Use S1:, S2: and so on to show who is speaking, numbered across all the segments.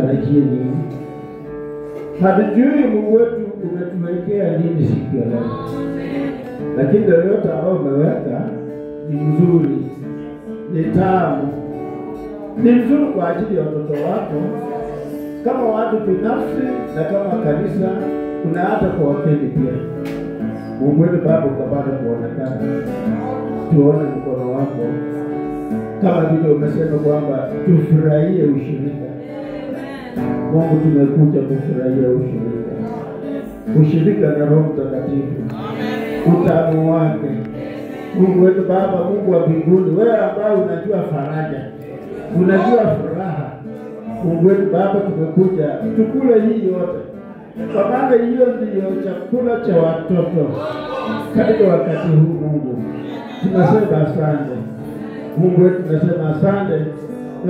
S1: Lakini hatujui Mungu wetu umetuwekea nini siku ya leo. Lakini yoyote ambayo umeweka ni mzuri, ni tamu, ni mzuri kwa ajili ya watoto wako, kama watu binafsi na kama kanisa, kuna hata kwa wakeni pia. Mungu wetu Baba ukapata kuonekana, tuone mkono wako, kama vile umesema kwamba tufurahie ushirika. Mungu tumekuja kufurahia ushirika na Roho Mtakatifu, utamu wake. Mungu wetu Baba, Mungu wa mbinguni, wewe ambaye unajua faraja, unajua furaha. Mungu wetu Baba, tumekuja tukule hii yote, kwa maana hiyo ndio chakula cha watoto katika wakati huu. Mungu tunasema asante. Mungu wetu tunasema asante,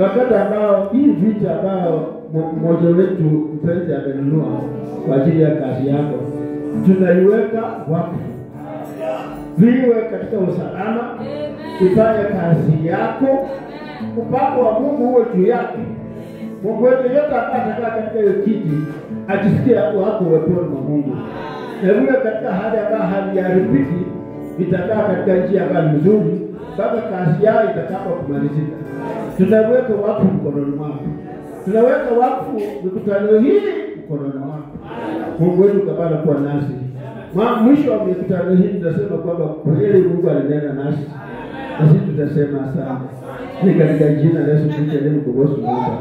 S1: wakati ambao hii vita ambao mmoja wetu mpenzi amenunua kwa ajili ya kazi yako, tunaiweka wakfu, viwe katika usalama, ifanye kazi yako, upako wa Mungu uwe juu yake. Mungu wetu yote atakataa katika hiyo kiti ajisikie wako weponi mwa Mungu, na uwe katika hali ambayo haiharibiki, itakaa katika njia ambayo nzuri mpaka kazi yao itakapokumalizika. Tunaweka wakfu mkononi mwako, tunaweka wakfu mikutano hii mkononi mwako. Mungu wetu ukapata kuwa nasi. Mwisho wa mikutano hii tunasema kwamba kweli Mungu alinena nasi, na sisi tutasema asante. Ni katika jina la Yesu Kristo leo kubosu Mungu.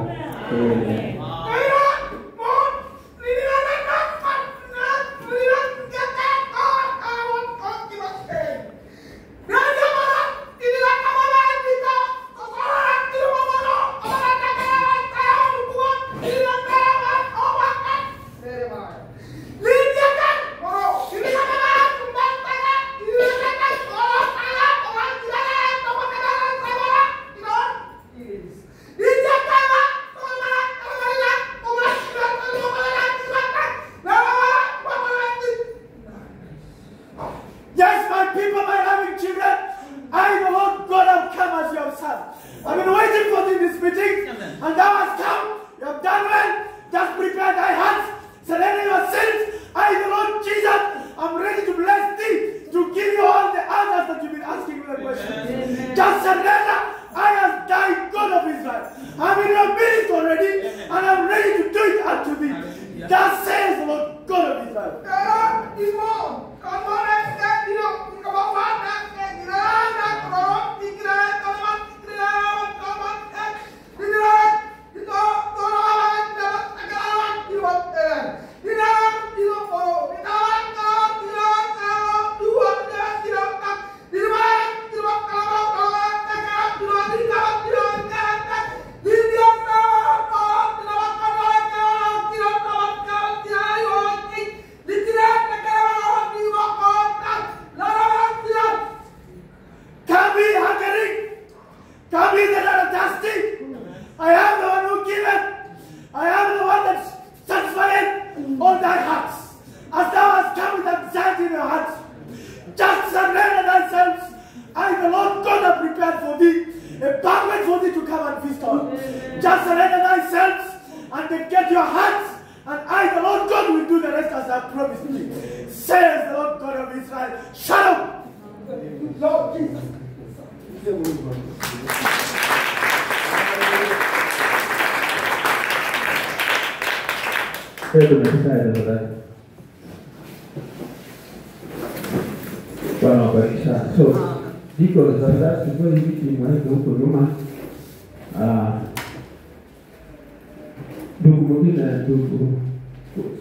S1: So, diko sasa tuko hivi mwaka huko nyuma, ndugu mwingine ndugu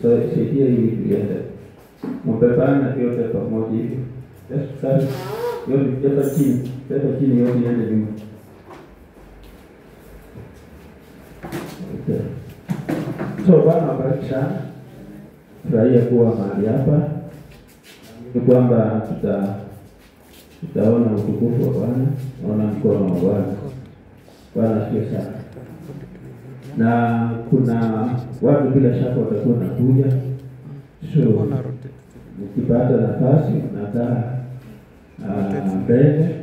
S1: saidia hivi yote, mpepana yote pamoja hivi. Sasa yote chini yote yende nyuma. Okay. So Bwana abariki sana, furahia kuwa mahali hapa, ni kwamba tutaona utukufu wa Bwana, naona mkono wa Bwana. Bwana asifiwe sana. Na kuna watu bila shaka watakuwa nakuja, so ukipata nafasi unakaa mbele.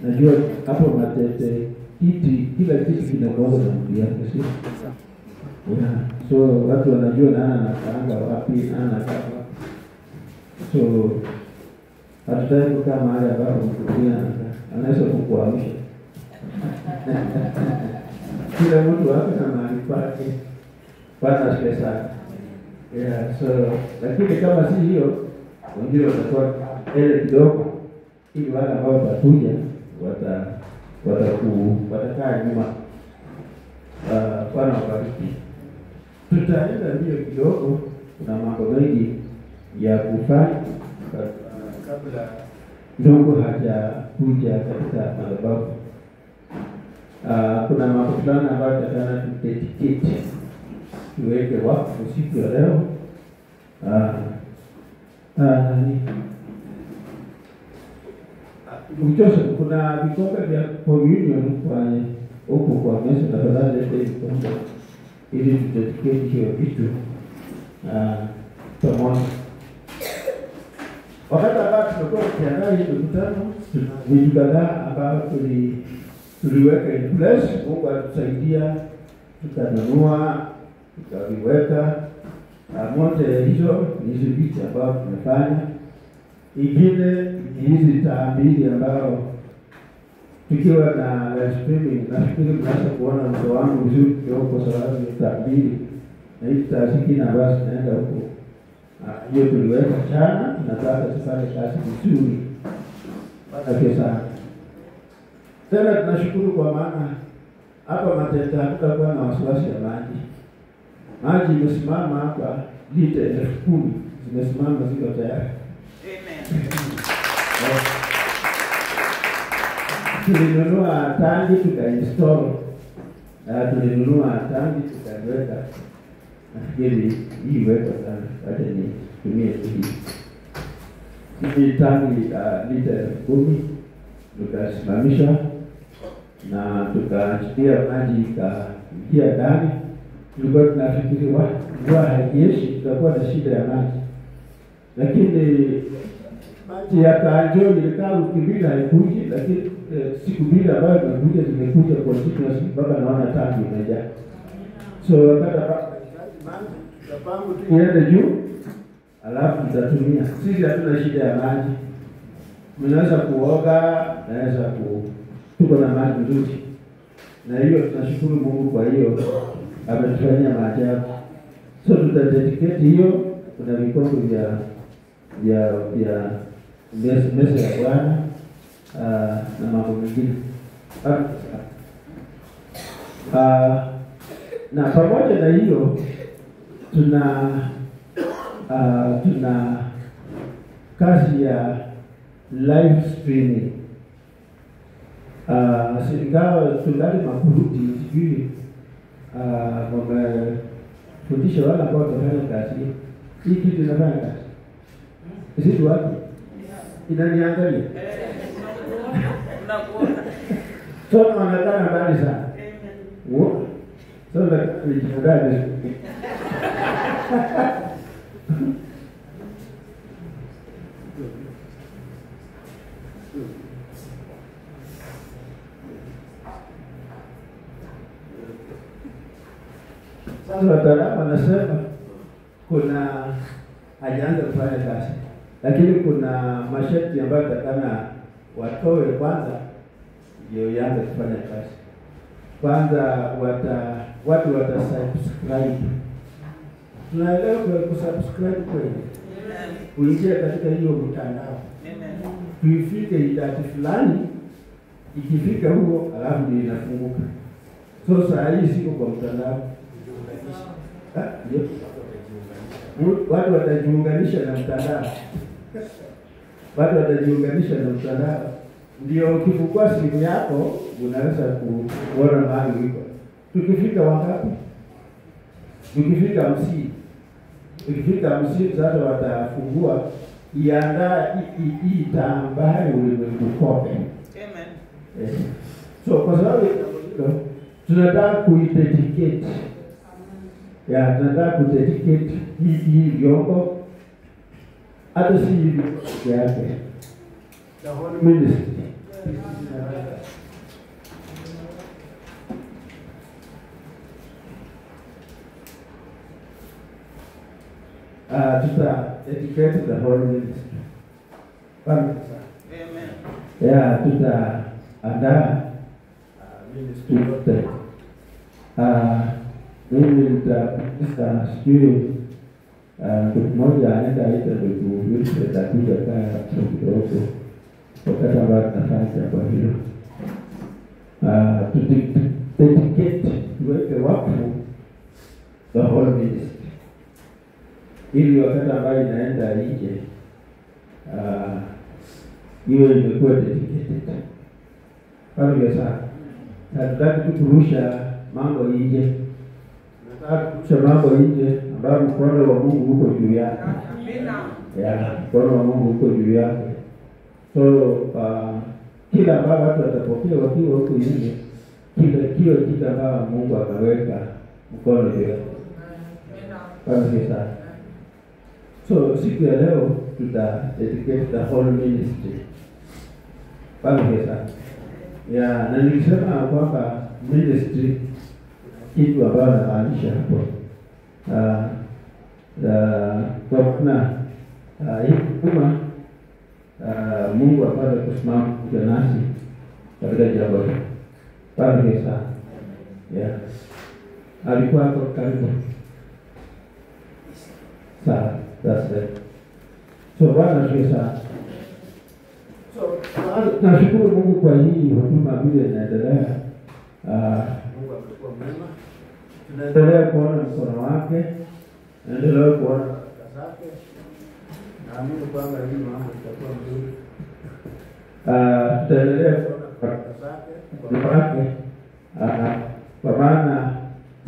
S1: Najua hapo matete kiti, kila kiti kinakuwa na mtu yake, sio? Yeah. So watu wanajua nani anakaanga wapi, nani anakaa wapi. So hatutaki kukaa mahali ambapo mkurugenzi anaweza kukuamsha. Kila mtu wako na mahali pake. Bwana asifiwe sana. Yeah, so lakini kama si hiyo, wengine watakuwa ile kidogo ili wale ambao watakuja watakaa nyuma. Bwana wabariki. Tutaenda ndio kidogo, kuna mambo mengi ya kufanya kabla ndogo hajakuja katika madhabahu. Kuna mambo fulani ambayo tutakana tudedicate, tuweke wakfu siku ya leo. Mchosho, kuna vikombe vya communion huko kwa meza, tafadhali lete vikombe ili tudedicate hiyo kitu pamoja. Wakati ambao tumekuwa tukiandaa hii mkutano, vitu kadhaa ambao tuliweka in place. Mungu alitusaidia, tukanunua, tukaviweka. Moja ya hizo ni hizi vitu ambao tumefanya. Ingine ni hizi taa mbili ambao tukiwa na live streaming, nafikiri mnaweza kuona mto wangu vizuri kidogo kwa sababu ni taa mbili. Na hizi taa zingine ambazo zinaenda huko. Hiyo tuliweka jana, tunataka tufanye kazi vizuri. Asante sana. Tena tunashukuru kwa maana hapa Matete hatutakuwa na wasiwasi ya maji. Maji imesimama hapa lita 10,000 zimesimama, ziko tayari. Amen. Tulinunua tangi tukainstall. Tulinunua tangi tukaweka. Nafikiri hii weka sana. Hata ni tumie hii. Hii tangi lita 10,000 tukasimamisha na tukachilia maji ikaingia ndani. Tulikuwa tunafikiri mvua haieshi, tutakuwa na shida ya maji. Lakini maji ya Kanjo ilikaa wiki mbili haikuji, lakini siku mbili ambayo zimekuja kwa siku mpaka naona tangi imejaa. So wakati maji tutapangu tu iende juu, alafu tutatumia. Sisi hatuna shida ya maji. Mnaweza kuoga, naweza tuko na maji nzuri. Na hiyo tunashukuru Mungu kwa hiyo ametufanyia maajabu. So tutadedicate hiyo, kuna vikombe vya meza ya Bwana na mambo mengine. Na pamoja na hiyo tuna kazi ya live streaming. Ingawa tungali makuruti, sijui wamefundisha wala ambao watafanya kazi hii kitu inafanya kazi. Sisi wapi? Inaniangalia. Sasa wanataka mbali sana. Sasa nijiangalie. Sasa wataalamu wanasema kuna hajaanza kufanya kazi, lakini kuna masharti ambayo takana watoe kwanza ndio yaanze kufanya kazi. Kwanza watu watasubscribe. Tunaelewa kusubscribe kweli. Kuingia katika hiyo mtandao. Tuifike idadi fulani, ikifika huo alafu ndio inafunguka. So saa hii siko kwa mtandao. Watu watajiunganisha na mtandao. Ndio ukifungua simu yako unaweza kuona mahali uko. Tukifika wangapi? Tukifika 50. Tukifika 50 sasa watafungua iandaa hii tambaye ulimwengu kote. Amen. So kwa sababu tunataka kuidedicate. Tunataka kudedicate hii vyombo hata si hivi yake. The whole ministry. tuta dedicate the whole ministry. Amen. Yeah, tutaandaa ministry yote. Mimi nitakuta sijui mtu mmoja anaenda aita ndugu Wilfred akuja kaa kidogo wakati ambao tunafanya jambo hilo. Dedicate, tuweke wakfu the whole ministry, ili wakati ambayo inaenda nje iwe imekuwa dedicated. Kwa sana hatutaki kurusha mambo nje, nataka kurusha mambo nje ambayo mkono wa Mungu uko juu yake. Mkono wa Mungu uko juu yake. So kila ambao watu watapokea wakiwa huko nje, kila kitu ambao Mungu ameweka mkono juu yake. Sana. So siku ya leo tuta dedicate the whole ministry. Sana. Na nilisema kwamba ministry kitu ambayo namaanisha hapo. Kwa maana kama Mungu apate kusimama pamoja nasi katika jambo hili. Sana. Alikuwa hapo karibu. Sawa, that's it. So Bwana sana. Nashukuru Mungu kwa hii huduma vile inaendelea. Mungu amekuwa mwema. Tunaendelea kuona mkono wake, tunaendelea kuona baraka zake. Naamini kwamba hii mambo itakuwa nzuri. Tutaendelea kuona baraka zake, mkono wake. Kwa maana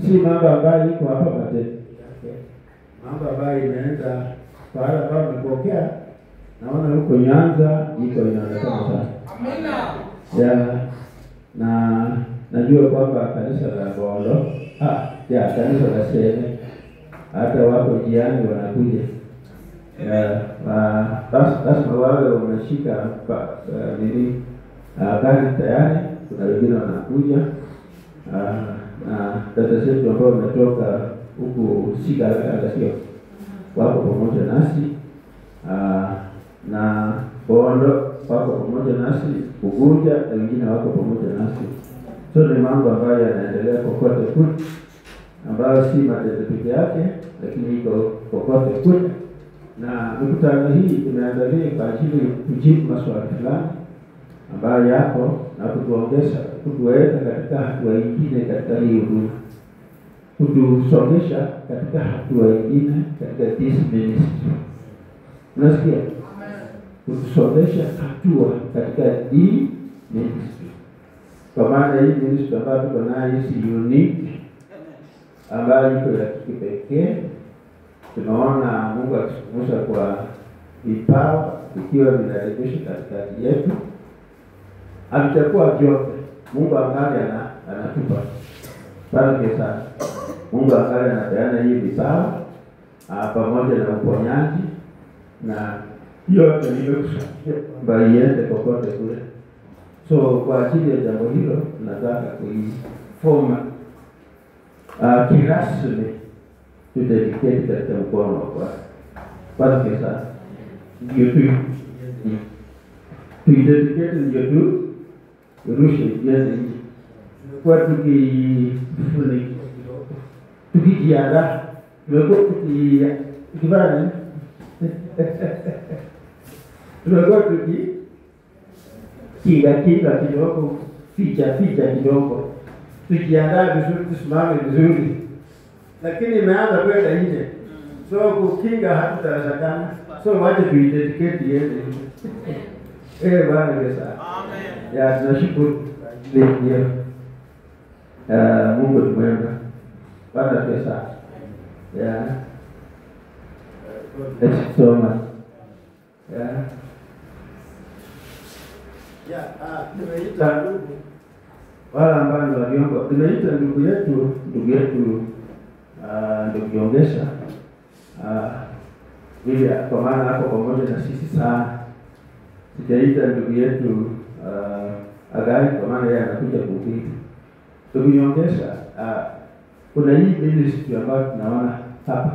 S1: si mambo ambayo iko hapa matendo yake. Mambo ambayo inaenda kwa wale ambao wamepokea. Naona huko Nyanza iko inaonekana sana. Amina. Na najua kwamba kanisa la Bondo, kanisa la Sene hata wako jiani wanakuja. Basi wale wameshika gari tayari, kuna wengine wanakuja. Na dada zetu ambao wametoka huku Sigala sio wako pamoja nasi. Na Bondo wako pamoja nasi, Ugunja na wengine wako pamoja nasi. So ni mambo ambayo yanaendelea kokote kule, ambayo si matendo peke yake, lakini iko kokote kule. Na mikutano hii imeandaliwa kwa ajili kujibu maswali fulani ambayo yapo na kutuweka katika hatua nyingine katika hii huduma, kutusongesha katika hatua nyingine katika this ministry. Unasikia? Kutusongesha hatua katika hii ministry. Kwa maana hii ministry ambayo tuko nayo si unique, ambayo iko ya kipekee. Tunaona Mungu akitukuza kwa vipawa ikiwa vinarekebishwa katikati yetu. Alitakuwa vyote. Mungu angali anatupa. Bali sana. Mungu angali anapeana hii vipawa pamoja na uponyaji na yote nimekusaidia kwamba iende kokote kule. So kwa ajili ya jambo hilo tunataka kuiforma kirasmi tudedicate katika mkono wa Bwana. Bali sana. Ndio tudedicate ndio tu urushe jiani. Kwa tukijiandaa tumekuwa tukifanya tumekuwa kinga kidogo, ficha kidogo, tukiandaa vizuri, tusimame vizuri, lakini imeanza kwenda nje. So kukinga hatutawezekana. So waje tuidedicate yeye. Bwana Yesu. Amen. Tunashukuru ndio. Mungu ni mwema. Bwana Yesu. Let's so much. Tumeita ndugu wala ambao waliomba. Tumeita ndugu yetu ndugu Jongesa. Ili kwa maana hapo pamoja na sisi sana. Sijaita ndugu yetu Agai kwa maana yeye anakuja kuhubiri. Ndugu Jongesa, kuna hii ministry ambayo tunaona hapa.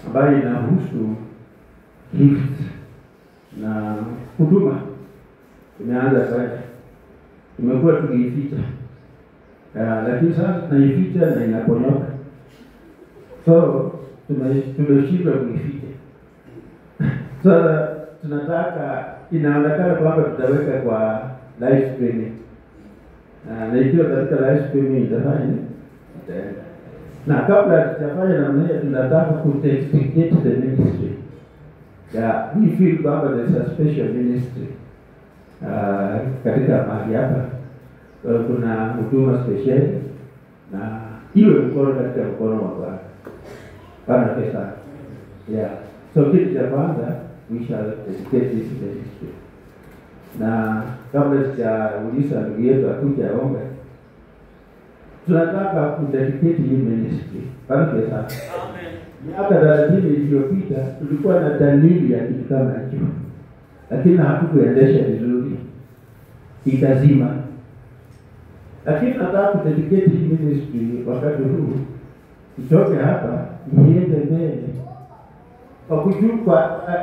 S1: ambayo inahusu gift na huduma. Tumeanza sasa, tumekuwa tukiificha, lakini sasa tunaificha na inaponyoka. So tumeshindwa kuificha. Sasa tunataka, inaonekana kwamba tutaweka kwa live streaming. Na ikiwa katika live streaming itafanya, na kabla tutafanya namna hiyo, tunataka kutexticate the ministry. We feel kwamba there's a special ministry katika mahali hapa. Kuna huduma special na iwe mkono katika mkono wa Bwana. Bwana pesa. So kitu cha kwanza, we shall dedicate this ministry. Na kabla sijauliza ndugu yetu akuja aombe, tunataka kudedicate hii ministry. Bwana pesa. Amen. Miaka 30 iliyopita tulikuwa na dalili ya kitu kama hicho, lakini hatukuendesha vizuri, ikazima. Lakini nataka kudedicate hii ministry wakati huu, itoke hapa iende mbele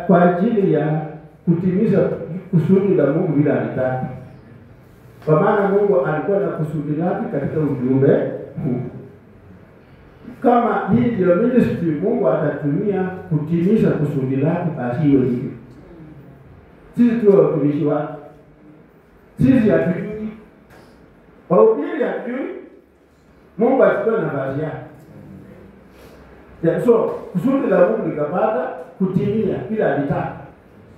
S1: kwa ajili ya kutimiza kusudi la Mungu bila alitaka. Kwa maana Mungu alikuwa na kusudi lake katika ujumbe huu. Kama hii ndio ministry Mungu atatumia kutimiza kusudi lake, basi hiyo hivyo. Sisi tu watumishi wake. Sisi hatujui. Wahubiri hatujui. Mungu achukue nafasi yake. So, kusudi la Mungu likapata kutimia bila alitaka,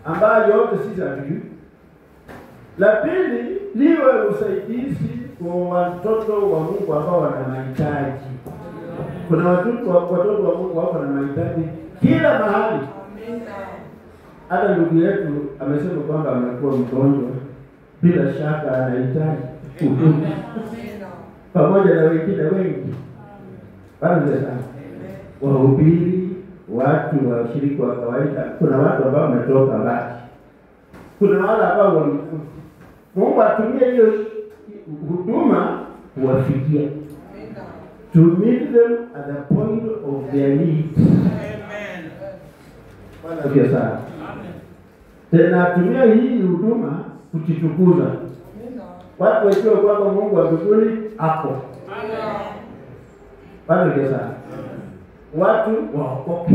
S1: ambayo yote sisi hatujui. La pili, liwe usaidizi kwa watoto wa Mungu ambao wana mahitaji. Kuna watoto wa Mungu wako na mahitaji kila mahali. Hata ndugu yetu amesema kwamba amekuwa mgonjwa, bila shaka anahitaji huduma pamoja na wengine wengi. Basi sana wahubiri, watu wa shirika wa kawaida, kuna watu ambao wametoka mbali, kuna wale ambao walikuwa. Mungu atumie hiyo huduma kuwafikia, to meet them at the point of their needs. Amen. Bwana pia sana. Amen. Tena atumia hii huduma kujitukuza. Amen. Watu wajue kwamba Mungu wa mbinguni hapo. Amen. Bwana pia sana. Watu waokoke.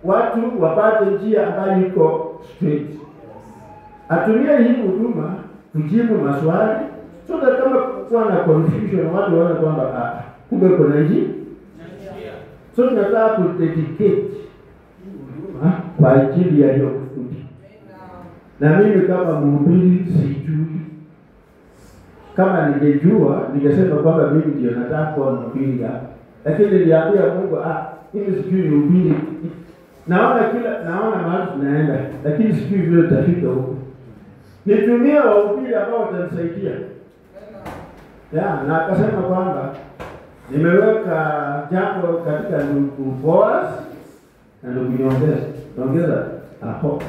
S1: Watu wapate njia ambayo iko straight. Atumie hii huduma kujibu maswali, so that kama kuna na confusion watu waone kwamba kumbe kuna njia. So tunataka kudedicate huduma kwa ajili ya hiyo kusudi. Na mimi kama mhubiri sijui. Kama ningejua, ningesema kwamba mimi ndio nataka kuwa mhubiri hapa. Lakini niliambia Mungu, mimi sijui mhubiri. Naona mahali tunaenda, lakini sijui vile tutafika huko. Nitumie wahubiri ambao watanisaidia. Na akasema kwamba nimeweka jambo katika ndugu Boaz na ndugu Nyongeza hapo.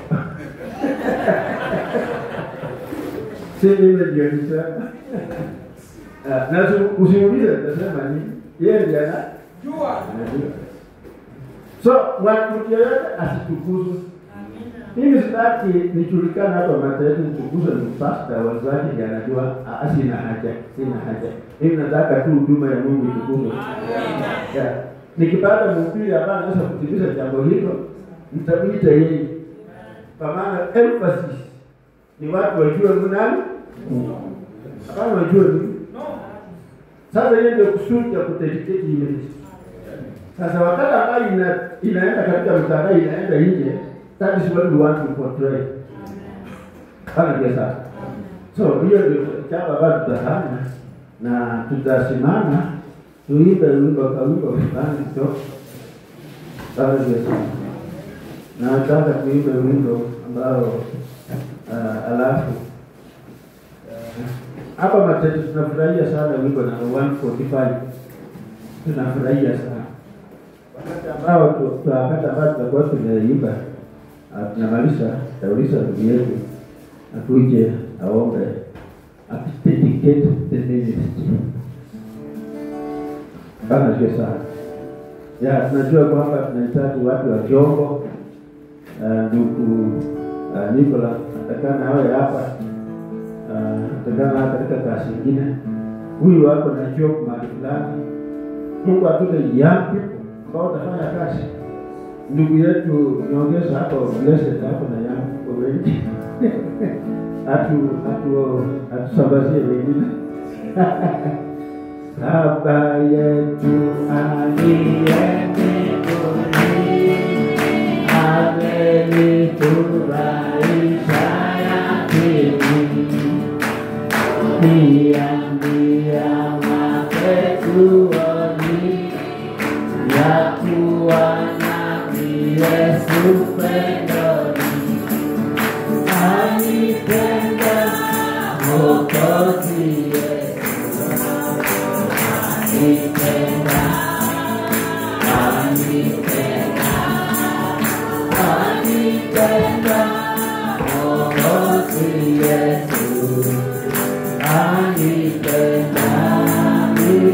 S1: Sisi ndio nisema. Na usimuulize nitasema nini. Yeye ndiye anajua. So watu yote asitukuzwe. Mimi sitaki nijulikane hapa mataifa nitukuzwe ni pastor wazaji anajua sina haja. Mimi nataka tu huduma ya Mungu itukuzwe. Nikipata mhubiri ambaye anaweza kutimiza jambo hilo, nitamwita yeye. Kwa maana emphasis ni watu wajue nani? Hapana wajue nini? Sasa yeye ndio kusudi ya kudedicate hii ministry. Sasa wakati ambayo inaenda katika mtandao inaenda nje, that is what we want to portray. Kana pesa. So hiyo ndio chapa baada tutafanya na tutasimama tuimbe wimbo fulani tu. Kana pesa. Na nataka tuimbe wimbo ambao alafu hapa mateso tunafurahia sana wimbo na 145. Tunafurahia sana. Wakati ambao tutakuwa tunaimba, tunamaliza, tauliza ndugu yetu akuje aombe akidedicate the ministry. Bana sana. Ya, tunajua kwamba tunahitaji watu wa Jongo. Ndugu Nicola atakana awe hapa. Atakana katika kazi nyingine. Huyu wako na job mahali fulani. Mungu atupe yapi ambao utafanya kazi. Ndugu yetu niongeza hapo blessed hapo na yangu kwa wengi. Atusambazie wengine. Baba yetu aliye mbinguni, amenifurahisha yakini, niambia makwetuoni, ya kuwa nami Yesu pendoni, anipenda Mwokozi Yesu, anipenda, anipenda, anipenda Mwokozi Yesu, anipenda mimi,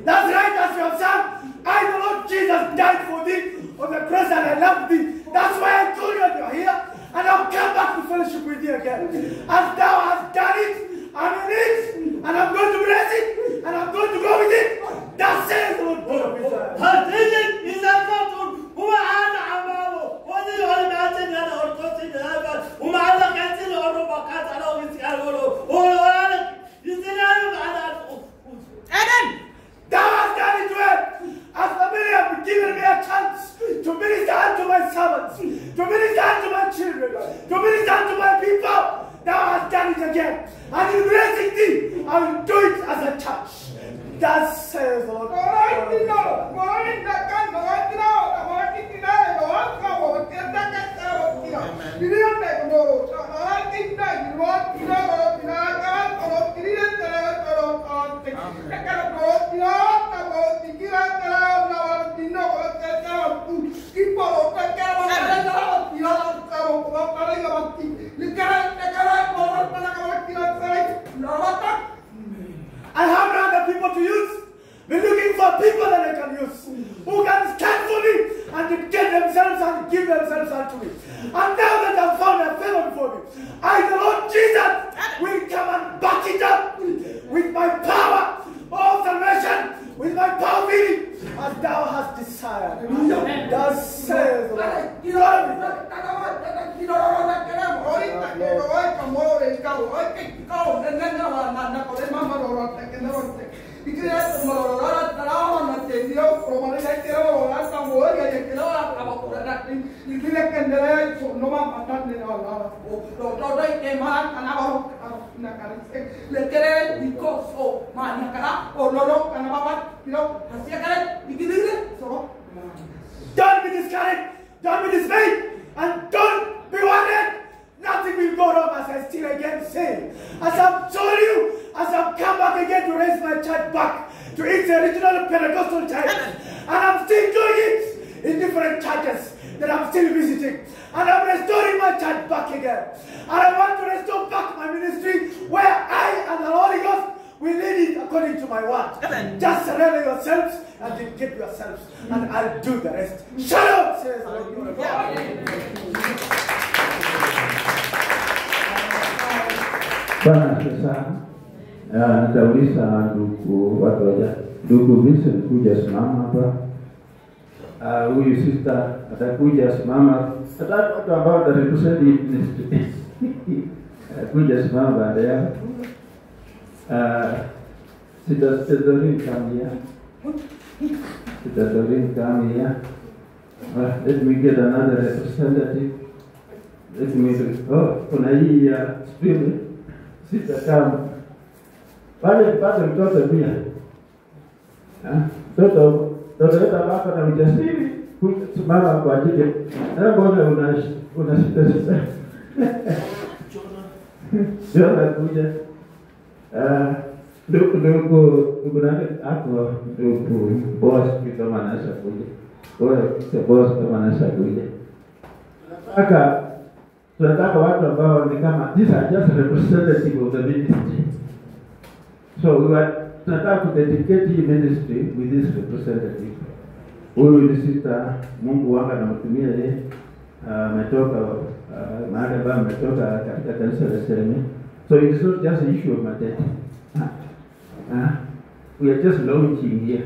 S2: That's right, as you have said. I, the Lord Jesus, died for thee on the cross and I love thee. That's why me again. As thou hast done it, I'm in it, and I'm going to bless it, and I'm going to go with it. That says the Lord God of Israel. Thou hast done it well. As for me, you have given me a chance to minister unto my servants, to minister unto my children, to minister unto my people. Thou hast done it again. And in blessing thee, I will do it as a church. Thus says the Lord. I have no other people to use. We're looking for people that I can use, who can stand for me and dedicate themselves and give themselves unto me. And now that I've found a favor before me, I, the Lord Jesus, will come and back it up with my power of salvation, with my power feeling, as thou hast desired. Thus says the Lord. Don't be discouraged, don't be dismayed, and don't be worried. Nothing will go wrong, as I still again say. As I've told you, as I've come back again to raise my church back to its original Pentecostal church, and I'm still doing it in different churches that I'm still visiting. And I'm restoring my church back again. And I want to restore back my ministry where I and the Holy Ghost will lead it according to my word. Amen. Just surrender yourselves and dedicate yourselves, and I'll do the rest. Shalom, says the Lord.
S1: Bwana sana. Nitauliza ndugu watu waja. Ndugu Vincent kuja simama hapa. Huyu sister atakuja simama. Nataka watu ambao watarepresent ministry. Kuja simama baada ya. Sister Doreen come here. Sister Doreen come here. Let me get another representative. Let me kuna hii ya spirit. Sister come. Pale pate mtoto pia. Mtoto wetu hapa na ujasiri kusimama kwa ajili. Na mbona unasita. Jona kuja. Ndugu nani hapo ndugu boss kama anaweza kuja. Boss kama anaweza kuja. Tunataka watu ambao ni kama these are just representative of the ministry. So tunataka to dedicate the ministry with this representative. Huyu ni sister Mungu wanga anamtumia yeye. Ametoka mahali ambapo ametoka katika kanisa la Seme. So it's not just an issue of maternity. We are just launching here.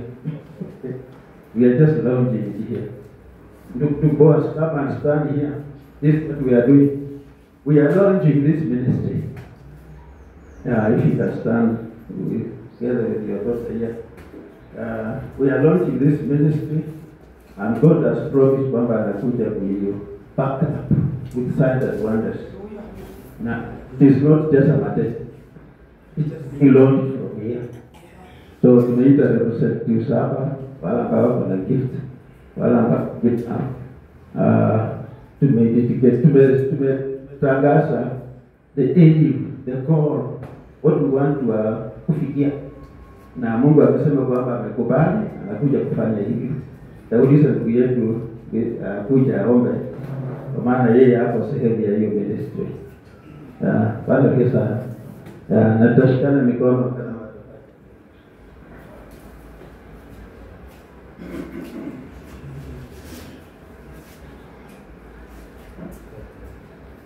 S1: We are just launching here. Look to boss, come and stand here. This is what we are doing. We are launching this ministry. If you can stand together with your daughter here. We are launching this ministry, and God has promised kwamba anakuja back up with signs and wonders. Now, it is not just a matter. It's just being launched from here. So tumeita representatives hapa, wala ambao wana gift, wala ambao gift tumetangaza the aim, the goal, what we want to kufikia. Na Mungu akasema kwamba amekubali, anakuja kufanya hivi. Tauliza ndugu yetu kuja aombe, kwa maana yeye hapo sehemu ya hiyo ministry. Bwana kesa na tutashikana mikono kana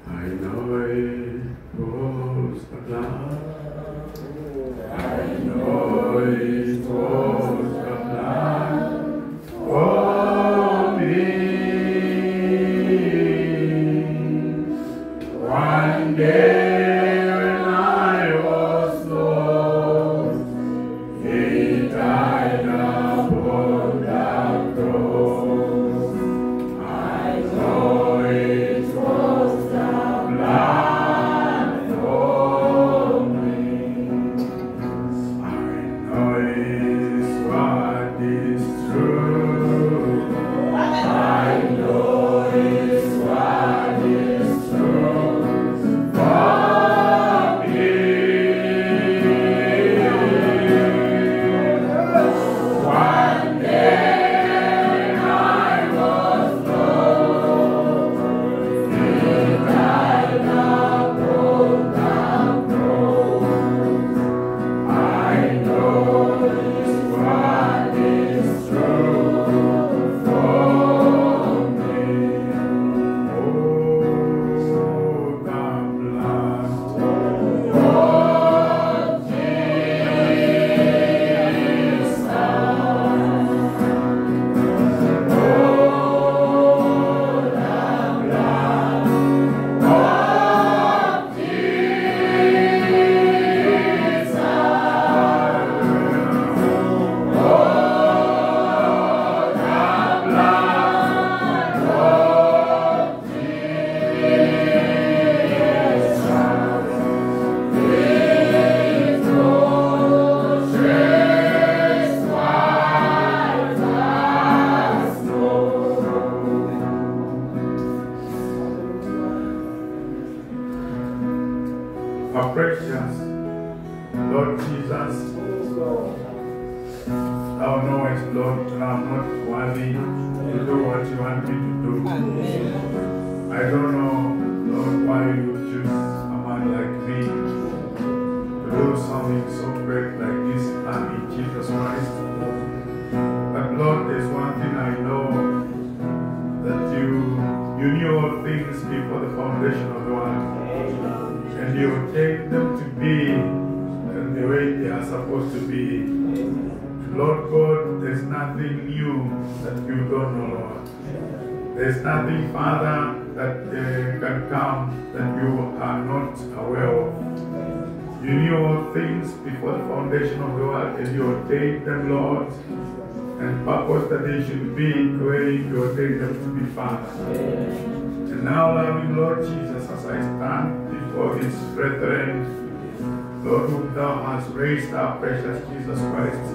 S3: I know it was the blood. I know it was the blood for me. One day when I was lost, He died upon the cross. I know it was the blood for me. I know it's what is true. I know it's what is true for me. One day when I was lost, He died upon the cross. I know it's what is true for me. Oh, the blood of Jesus. Our precious Lord Jesus, Thou knowest, Lord, that I'm not worthy to do what You want me to do. I don't know, Lord, why You choose a man like me to do something so great like this and in Jesus Christ. But Lord, there's one thing I know, that You knew all things before the foundation of the world. And You ordained them to be the way they are supposed to be. Lord God, there's nothing new that You don't know, Lord. There's nothing, Father, that can come that You are not aware of. You knew all things before the foundation of the world, and You ordained them, Lord, and purpose that they should be the way You ordained them to be, Father. And now, loving Lord Jesus, as I stand before His brethren, Lord, whom Thou hast raised our precious Jesus Christ,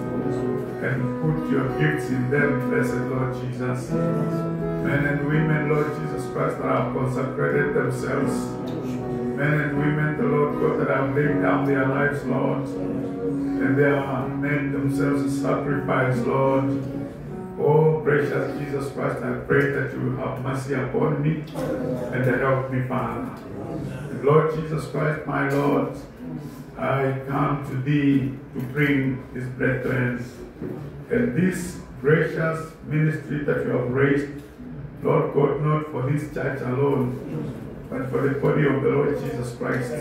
S3: and put Your gifts in them, blessed Lord Jesus. Men and women, Lord Jesus Christ, that have consecrated themselves. Men and women, the Lord God, that have laid down their lives, Lord, and they have made themselves a sacrifice, Lord. Oh, precious Jesus Christ, I pray that You will have mercy upon me and help me, Father. And Lord Jesus Christ, my Lord, I come to Thee to bring His brethren and this gracious ministry that You have raised, Lord God, not for this church alone, but for the body of the Lord Jesus Christ.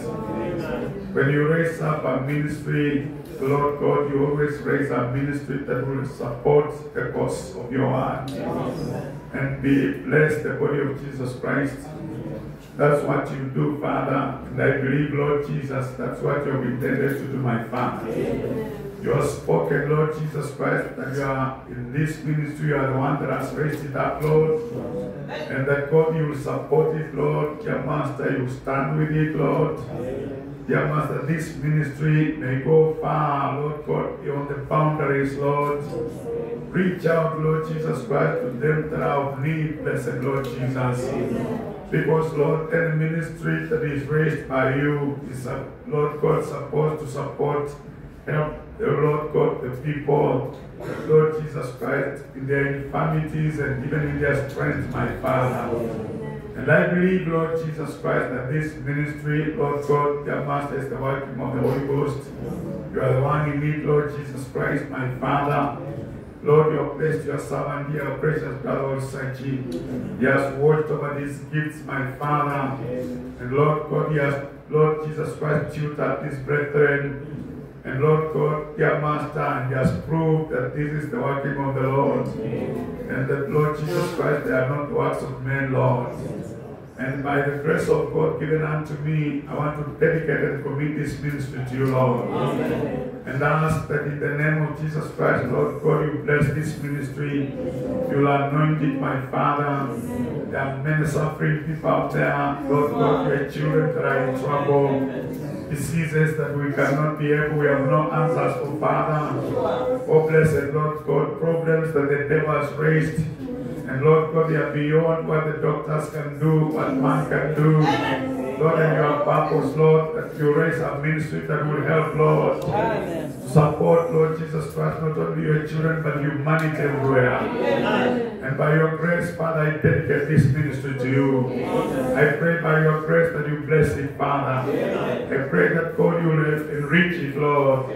S3: When You raise up a ministry, Lord God, You always raise a ministry that will support the cause of Your heart and bless the body of Jesus Christ. That's what You do, Father, and I believe, Lord Jesus, that's what You have intended to do, my Father. You have spoken, Lord Jesus Christ, that You are in this ministry, You are the one that has raised it up, Lord, and that God, You will support it, Lord. Dear Master, You stand with it, Lord. Dear Master, this ministry may go far, Lord God, beyond the boundaries, Lord. Reach out, Lord Jesus Christ, to them that are of need, blessed Lord Jesus. Because, Lord, any ministry that is raised by You is, Lord God, supposed to support, help the Lord God, the people, Lord Jesus Christ, in their infirmities and even in their strength, my Father. And I believe, Lord Jesus Christ, that this ministry, Lord God, Dear Master, is the working of the Holy Ghost. You are the one in need, Lord Jesus Christ, my Father. Lord, you have blessed your servant here, precious brother Osachi. He has watched over these gifts, my Father. And Lord God, he has, Lord Jesus Christ, tutored his brethren. And Lord God, dear Master, he has proved that this is the working of the Lord. And that, Lord Jesus Christ, they are not the works of men, Lord. And by the grace of God given unto me, I want to dedicate and commit this ministry to you, Lord. Amen. And ask that in the name of Jesus Christ, Lord God, you bless this ministry. You will anoint it, my Father. There are many suffering people out there. Lord God, your children that are in trouble. Diseases that we cannot be able, we have no answers for, Father. Oh, blessed Lord God, problems that the devil has raised. And Lord God, they are beyond what the doctors can do, what man can do. Lord, and your purpose, Lord, that you raise a ministry that will help, Lord. Support, Lord Jesus Christ, not only your children, but humanity everywhere. And by your grace, Father, I dedicate this ministry to you. I pray by your grace that you bless it, Father. I pray that God, you will enrich it, Lord.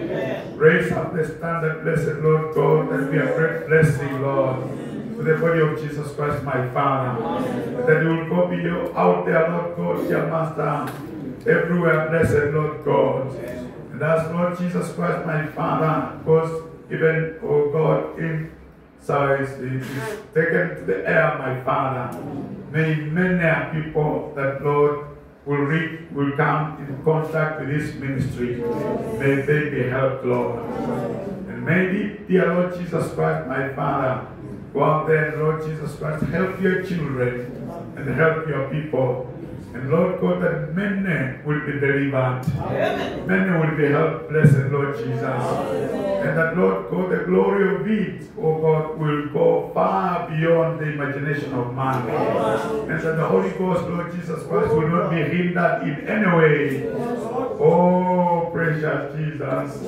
S3: Raise up the standard, blessed Lord God, that be a great blessing, Lord, to the body of Jesus Christ, my Father. That you will go be out there, Lord God, your Master, everywhere, blessed Lord God. And as Lord Jesus Christ, my Father, goes even, oh God, in size, is taken to the air, my Father. May many people that, Lord, will come in contact with this ministry. May they be helped, Lord. And may the dear Lord Jesus Christ, my Father, go out there, Lord Jesus Christ, help your children and help your people. And Lord God, that many will be delivered. Amen. Many will be helped, blessed Lord Jesus. Amen. And that Lord God, the glory of it, oh God, will go far beyond the imagination of man. Amen. And that the Holy Ghost, Lord Jesus Christ, will not be hindered in any way. Oh, precious Jesus.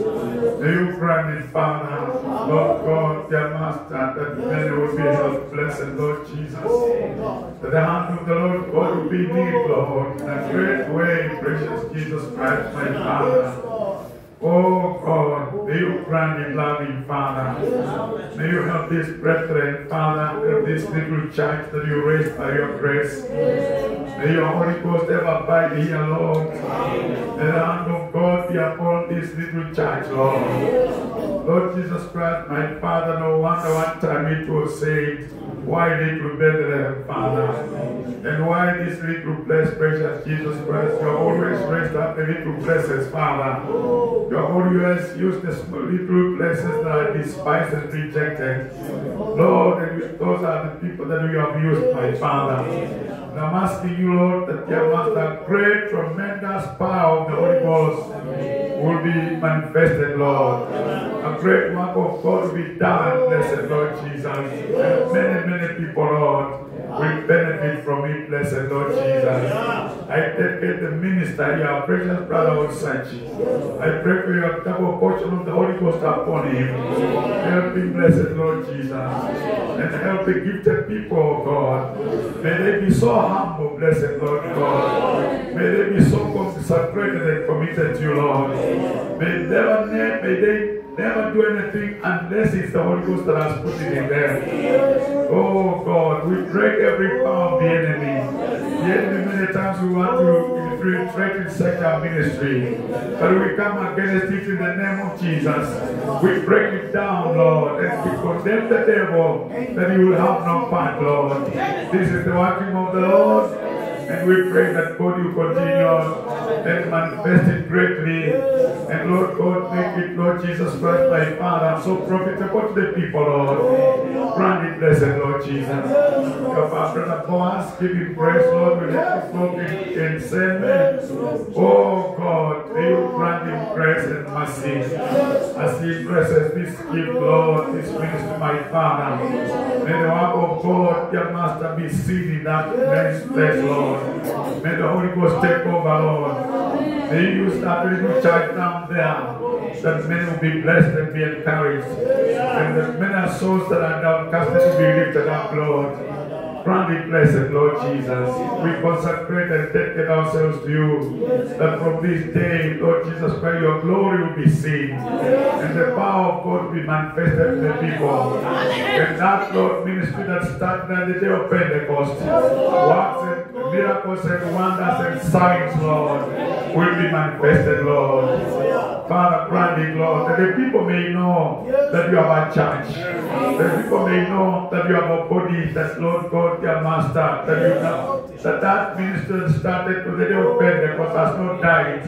S3: May you grant it, Father, Lord God, dear Master, that many will be helped, blessed Lord Jesus. That the hand of the Lord God will be near, Lord, in a great way, precious Jesus Christ, my Father. Oh God, may you grant it, loving Father. May you help this brethren, Father, help this little church that you raised by your grace. May your Holy Ghost ever abide here, Lord. May the hand of God be upon this little church, Lord. Lord Jesus Christ, my Father, no wonder one time it was said, why little Bethlehem, Father? And why this little place, precious Jesus Christ? You have always raised up the little places, Father. You have always used the small little places that are despised and rejected. Lord, and those are the people that you have used, my Father. And I'm asking you, Lord, that your Master, great, tremendous power of the Holy Ghost will be manifested, Lord. A great work of God will be done, blessed Lord Jesus. And many people, Lord, will benefit from it, blessed Lord Jesus. I dedicate the minister, your precious brother Osachi. I pray for your double portion of the Holy Ghost upon him. Help him, blessed Lord Jesus. And help the gifted people, oh God. May they be so humble, blessed Lord God. May they be so consecrated and committed to you, Lord. May they never do anything unless it's the Holy Ghost that has put it in there. Oh God, we break every power of the enemy. The enemy, many times we want to infiltrate in such a ministry, but we come against it in the name of Jesus. We break it down, Lord, and we condemn the devil that he will have no part, Lord. This is the working of the Lord. And we pray that God, you continue and manifest it greatly. And Lord God, make it, Lord Jesus Christ, my Father, so profitable to the people, Lord. Grant it, blessed Lord Jesus. Your brother Boaz, give him praise, Lord. We let you flow in sin. Oh God, may you grant him grace and mercy as he blesses this gift, Lord, this ministry, my Father. May the work of God, your Master, be seen in that man's place, Lord. May the Holy Ghost take over, Lord. May you use that little child down there, that many will be blessed and be encouraged, and that many souls that are downcast will be lifted up, Lord. Grant it, blessed Lord Jesus. We consecrate and dedicate ourselves to you. That from this day, Lord Jesus Christ, your glory will be seen. And the power of God will be manifested in the people. And that, Lord, ministry that started on the day of Pentecost, works and miracles and wonders and signs, Lord, will be manifested, Lord. Father, grant it, Lord, that the people may know that you are a church. That people may know that you have a body, that Lord God, your master, that you know that minister started with the day of Pentecost has not died,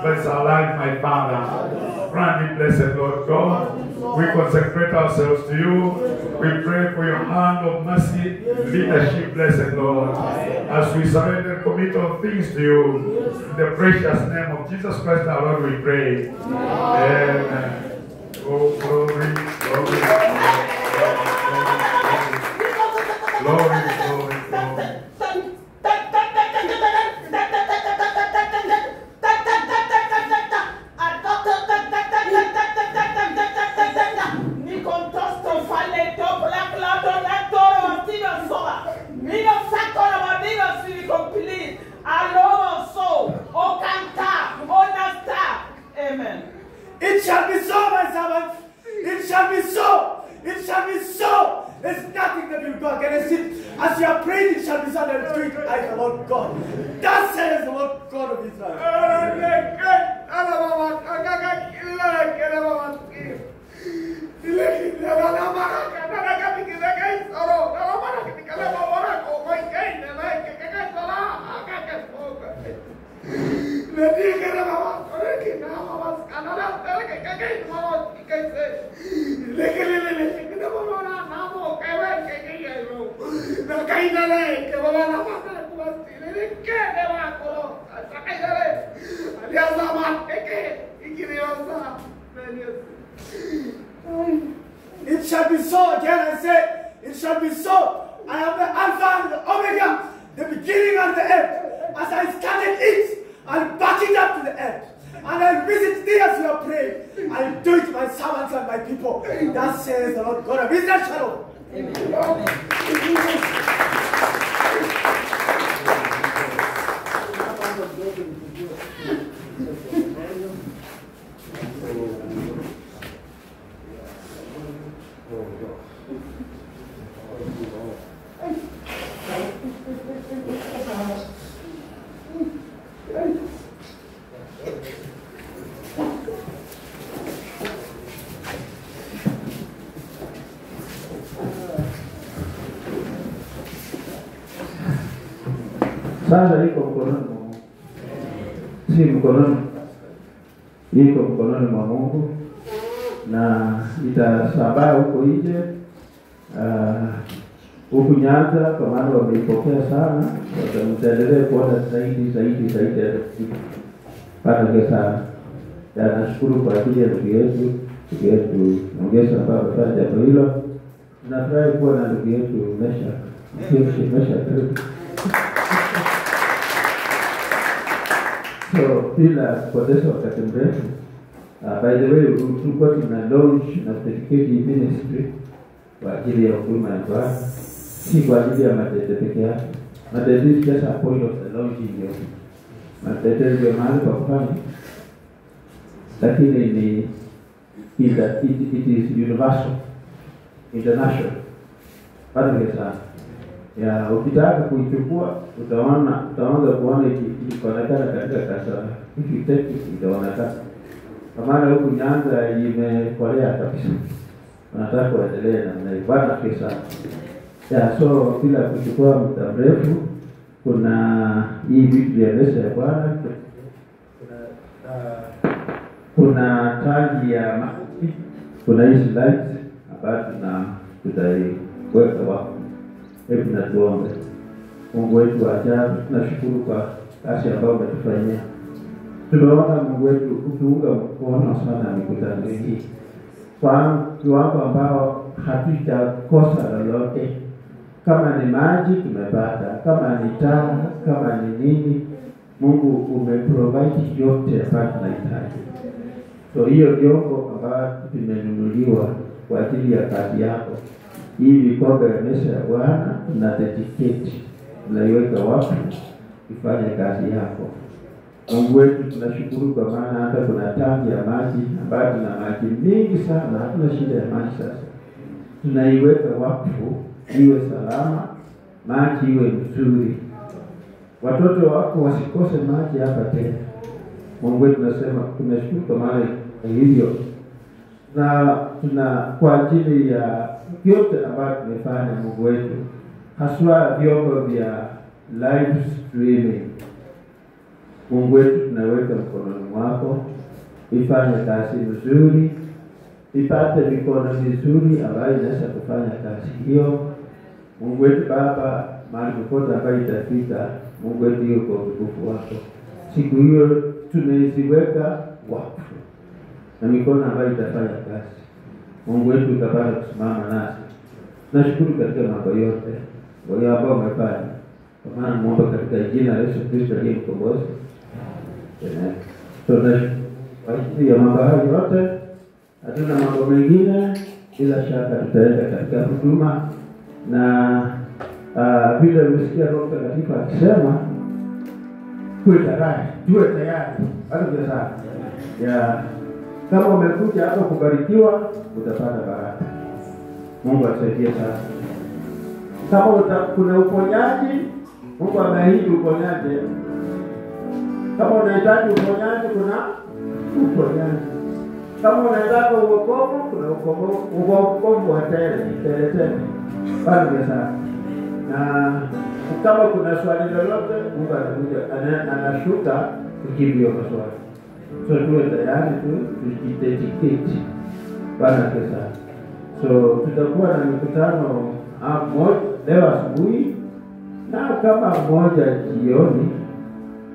S3: but it's alive, my Father. Grant it, blessed Lord God. We consecrate ourselves to you. We pray for your hand of mercy, leadership, blessed Lord. As we surrender and commit all things to you, in the precious name of Jesus Christ our Lord, we pray. Amen. Oh, glory, glory, glory, glory, glory, glory.
S2: Amen. It shall be so, my servants. It shall be so. It shall be so. There's nothing that will go against it. As you are praying, it shall be so. And do it like the Lord God. Thus says the Lord God of Israel. It shall be so. Again I say, it shall be so. I am the Alpha and the Omega, the beginning and the end. As I started it, I'll back it up to the end. And I'll visit thee as you are praying. I'll do it to my servants and my people. That says the Lord God of Israel. Shalom. Amen.
S1: Sasa iko mkononi mwa Mungu, si mkononi, iko mkononi mwa Mungu na itasambaa huko nje, huku Nyanza, kwa maana wameipokea sana, wataendelea kuona zaidi pata sana. Ya nashukuru kwa ajili ya ndugu yetu Nyongesa ambaye amefanya jambo hilo. Tunafurahi kuwa na ndugu yetu Mesha. So, bila kupoteza wakati mrefu, by the way, tulikuwa tuna launch na certificate ministry kwa ajili ya huduma ya Bwana, si kwa ajili ya Matete peke yake. Matete is just a point of the launching ndio. Matete ndio mahali pa kufanya, lakini ni it is universal, international. Bado sana. Ya ukitaka kuichukua utaanza kuona ikionekana katika kasa hivi itaonekana. Kwa maana huku Nyanza imekolea kabisa. Wanataka kuendelea na ibada kisa. Ya so bila kuchukua muda mrefu, kuna hii video ya Yesu ya Bwana, kuna tangi ya maji, kuna hii slides ambayo tutaiweka wapo. Hebu na tuombe. Mungu wetu wa ajabu, tunashukuru kwa kazi ambayo umetufanyia. Tunaomba Mungu wetu utuunga mkono sana mikutano hii. Kwa kiwango ambao hatujakosa lolote. Kama ni maji tumepata, kama ni taa, kama ni nini, Mungu umeprovide yote ambayo tunahitaji. So hiyo vyombo ambavyo tumenunuliwa kwa ajili ya kazi yako, hii vikombe ya meza ya Bwana na dedicate, tunaiweka wakfu ifanye kazi yako. Mungu wetu tunashukuru kwa maana hata kuna tangi ya maji ambayo tuna maji mingi sana, hatuna shida ya maji sasa. Tunaiweka wakfu iwe salama, maji iwe mzuri. Watoto wako wasikose maji hapa tena. Mungu wetu tunasema tunashukuru kwa maana hivyo. Na tuna kwa ajili ya yote ambayo tumefanya Mungu wetu, haswa vyombo vya live streaming. Mungu wetu tunaweka mkononi mwako, ifanye kazi nzuri, ipate mikono mizuri ambayo inaweza kufanya kazi hiyo. Mungu wetu Baba, mahali popote ambayo itafika, Mungu wetu yuko utukufu wako. Siku hiyo tumeziweka wakfu na mikono ambayo itafanya kazi. Mungu wetu utapata kusimama nasi. Nashukuru katika mambo yote wale ambao umefanya. Kwa maana muomba katika jina la Yesu Kristo aliye mkombozi. Amen. Kwa ajili ya mambo hayo yote, hatuna mambo mengine, bila shaka tutaenda katika huduma. Na vile umesikia Roho Mtakatifu akisema tuwe tayari. Asante sana. Ya kama umekuja hapo kubarikiwa, utapata baraka. Mungu atusaidie sana. Kama kuna uponyaji, Mungu ameahidi uponyaji. Kama unahitaji uponyaji, kuna uponyaji. Kama unataka uokovu, kuna uokovu wa tele. Asante sana. Na kama kuna swali lolote, Mungu anakuja anashuka kujibu hiyo maswali. So tuwe tayari tujidedicate. Bwana kesa. So tutakuwa na mikutano leo asubuhi na kama moja jioni,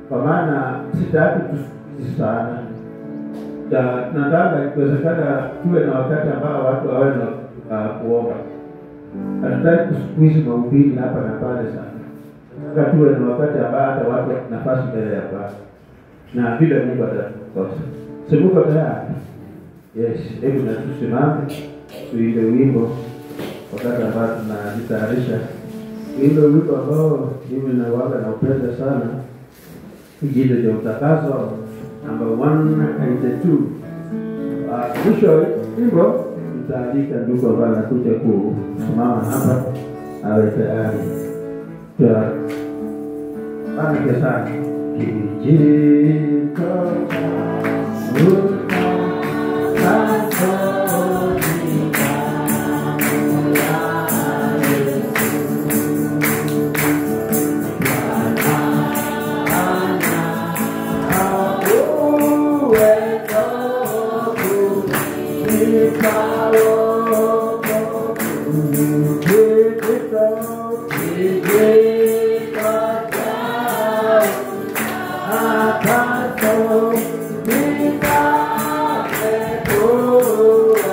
S1: kwa maana sitaki tusikize sana. Nataka ikiwezekana tuwe na wakati ambao watu wawe na kuomba. Hatutaki kusikuizi mahubiri hapa na pale sana. Nataka tuwe na wakati ambao hata watu nafasi mbele ya Bwana. Na vile Mungu atatukosa. Simuko tayari? Yes, hebu na tusimame tuimbe wimbo wakati ambao tunajitayarisha. Wimbo ambao mimi na waga na upenda sana. Kijito cha utakaso number 182. Mwisho wimbo nitaalika ndugu ambaye anakuja kusimama hapa awe tayari. Bana sana. Kijito
S4: Oh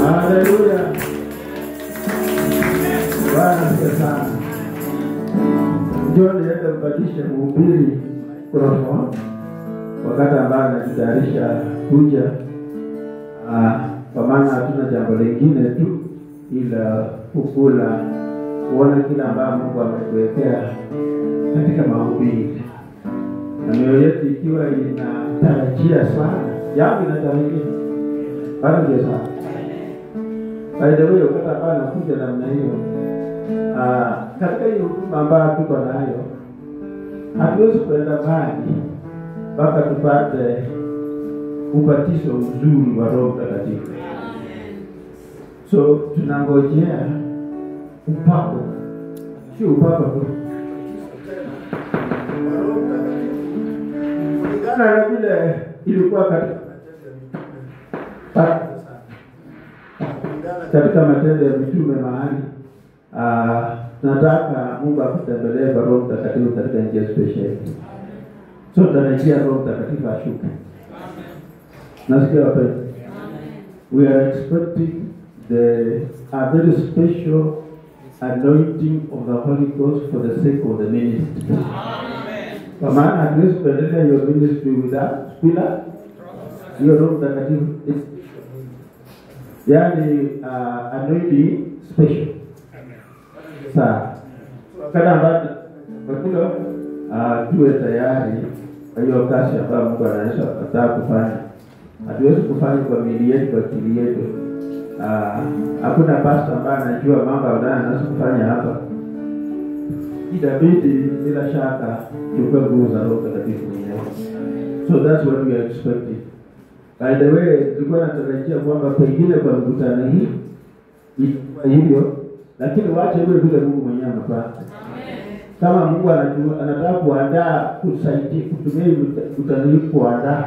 S1: Haleluya. Bwana sana. Njoo niende kubadilisha mhubiri promo wakati ambao anajitayarisha kuja. Kwa maana hatuna jambo lingine tu ila kukula, kuona kila ambacho Mungu amekuwekea katika mahubiri. Na mioyo yetu ikiwa inatarajia sana, yangu inatarajia. Bwana ndiye sana. By the way, wakati ambao anakuja namna hiyo, katika hiyo huduma ambayo tuko nayo, hatuwezi kwenda mbali mpaka tupate ubatizo mzuri wa Roho Mtakatifu. So tunangojea upako, sio upako tu. Kulingana na vile ilikuwa katika Matendo ya Mitume mahali, tunataka Mungu akutembelee kwa Roho Mtakatifu katika njia special. So tunajia Roho Mtakatifu ashuke. Nasikia wapenda. We are expecting a very special anointing of the Holy Ghost for the sake of the ministry. Kwa maana hatuwezi kuendelea your ministry without bila hiyo Roho Mtakatifu. Yani anointing special. Sasa kada ambapo tuwe tayari kwa hiyo kazi ambayo Mungu anataka kufanya. Hatuwezi kufanya kwa miili yetu, kwa akili yetu. Hakuna pastor ambaye anajua mambo anaweza kufanya hapa. Itabidi bila shaka tupe nguvu za Roho Mtakatifu mwenyewe. So that's what we are expecting. By the way, tulikuwa tunatarajia kwamba pengine kwa mkutano hii hivyo, lakini waache iwe vile Mungu mwenyewe anapanga. Kama Mungu anataka kuandaa, kusaidia, kutumia mkutano hii kuandaa,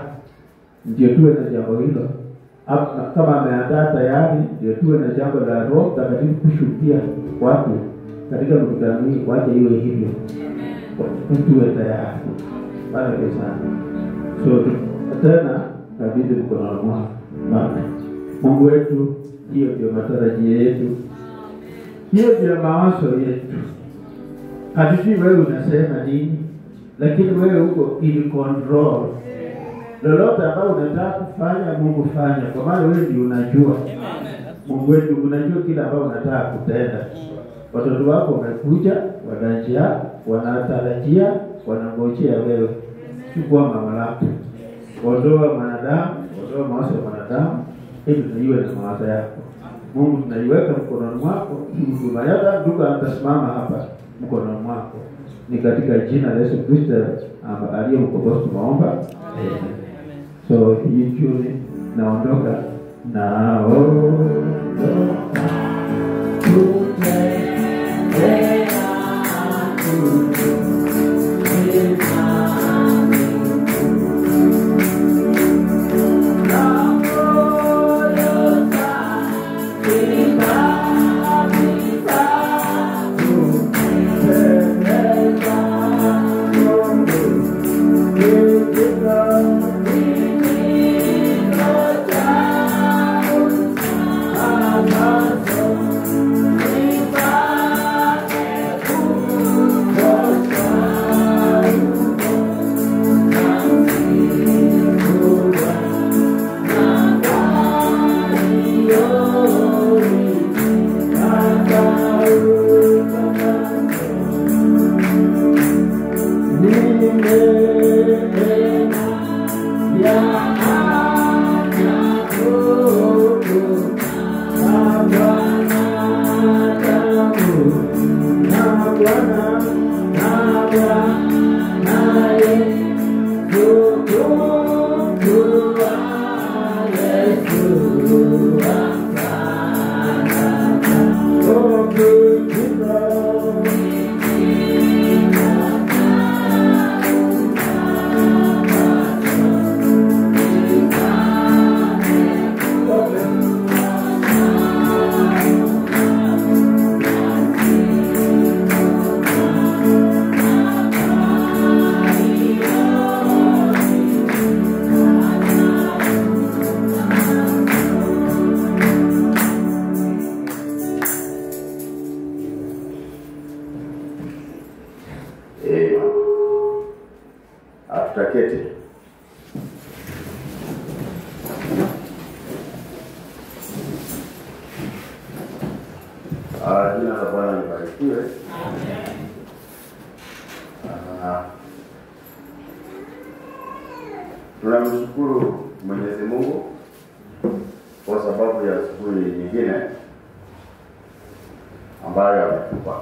S1: ndio tuwe na jambo hilo. Kama ameandaa tayari, ndio tuwe na jambo la Roho Mtakatifu kushukia watu katika mkutano hii, waache iwe hivyo. Tuwe tayari. Bwana sana. So tena kabidi mkono mwako. Mungu wetu, hiyo ndio matarajio yetu. Hiyo ndio mawazo yetu. Hatujui wewe unasema nini, lakini wewe uko in control. Lolote ambalo unataka kufanya, Mungu fanya, kwa maana wewe ndio unajua. Mungu wetu unajua kila ambacho unataka kutenda. Watoto wako wamekuja, wanajia, wanatarajia, wanangojea wewe. Chukua mamlaka. Ondoa mwanadamu, ondoa mawazo ya mwanadamu, ili tuiwe na mawazo yako. Mungu tunaiweka mkononi mwako. Huduma yako ndugu atasimama hapa mkononi mwako. Ni katika jina la Yesu Kristo aliyemkomboa tunaomba. So hii jioni naondoka na
S4: Jina la Bwana libarikiwe. Tunamshukuru Mwenyezi Mungu kwa sababu ya asubuhi nyingine ambayo ametupa.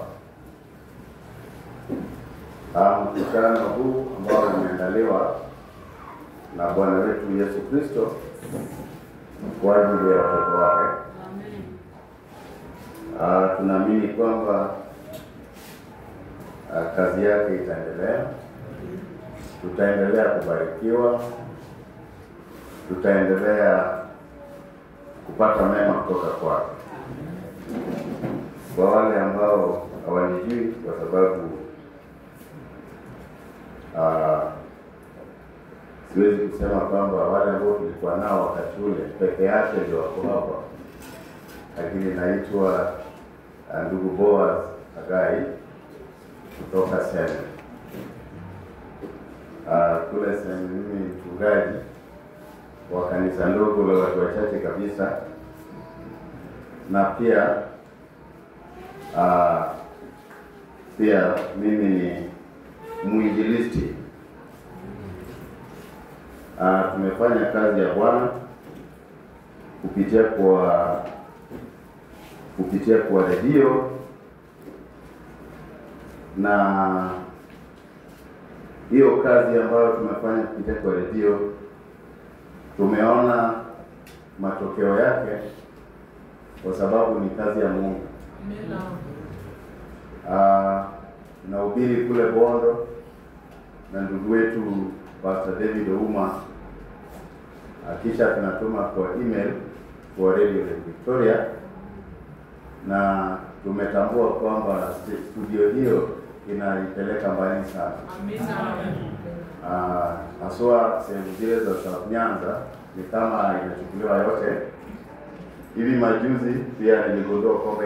S4: Mkutano huu ambao umeandaliwa na Bwana wetu Yesu Kristo kwa ajili ya watoto wake. Tunaamini kwamba kazi yake itaendelea. Tutaendelea kubarikiwa. Tutaendelea kupata mema kutoka kwake. Kwa wale ambao hawanijui, kwa sababu siwezi kusema kwamba wale ambao tulikuwa nao wakati ule peke yake ndio wako hapa, lakini naitwa ndugu Boaz Agai kutoka Seme. Kule Seme mimi mchungaji wa kanisa ndogo la watu wachache kabisa, na pia mimi ni mwinjilisti. Tumefanya kazi ya Bwana kupitia kwa redio, na hiyo kazi ambayo tumefanya kupitia kwa redio tumeona matokeo yake, kwa sababu ni kazi ya Mungu. Nahubiri kule Bondo na ndugu wetu Pastor David Ouma, kisha tunatuma kwa email kwa Radio Victoria, na tumetambua kwamba studio hiyo inaipeleka mbali sana. Haswa sehemu zile za South Nyanza ni kama inachukuliwa yote. Hivi majuzi pia niligundua kwamba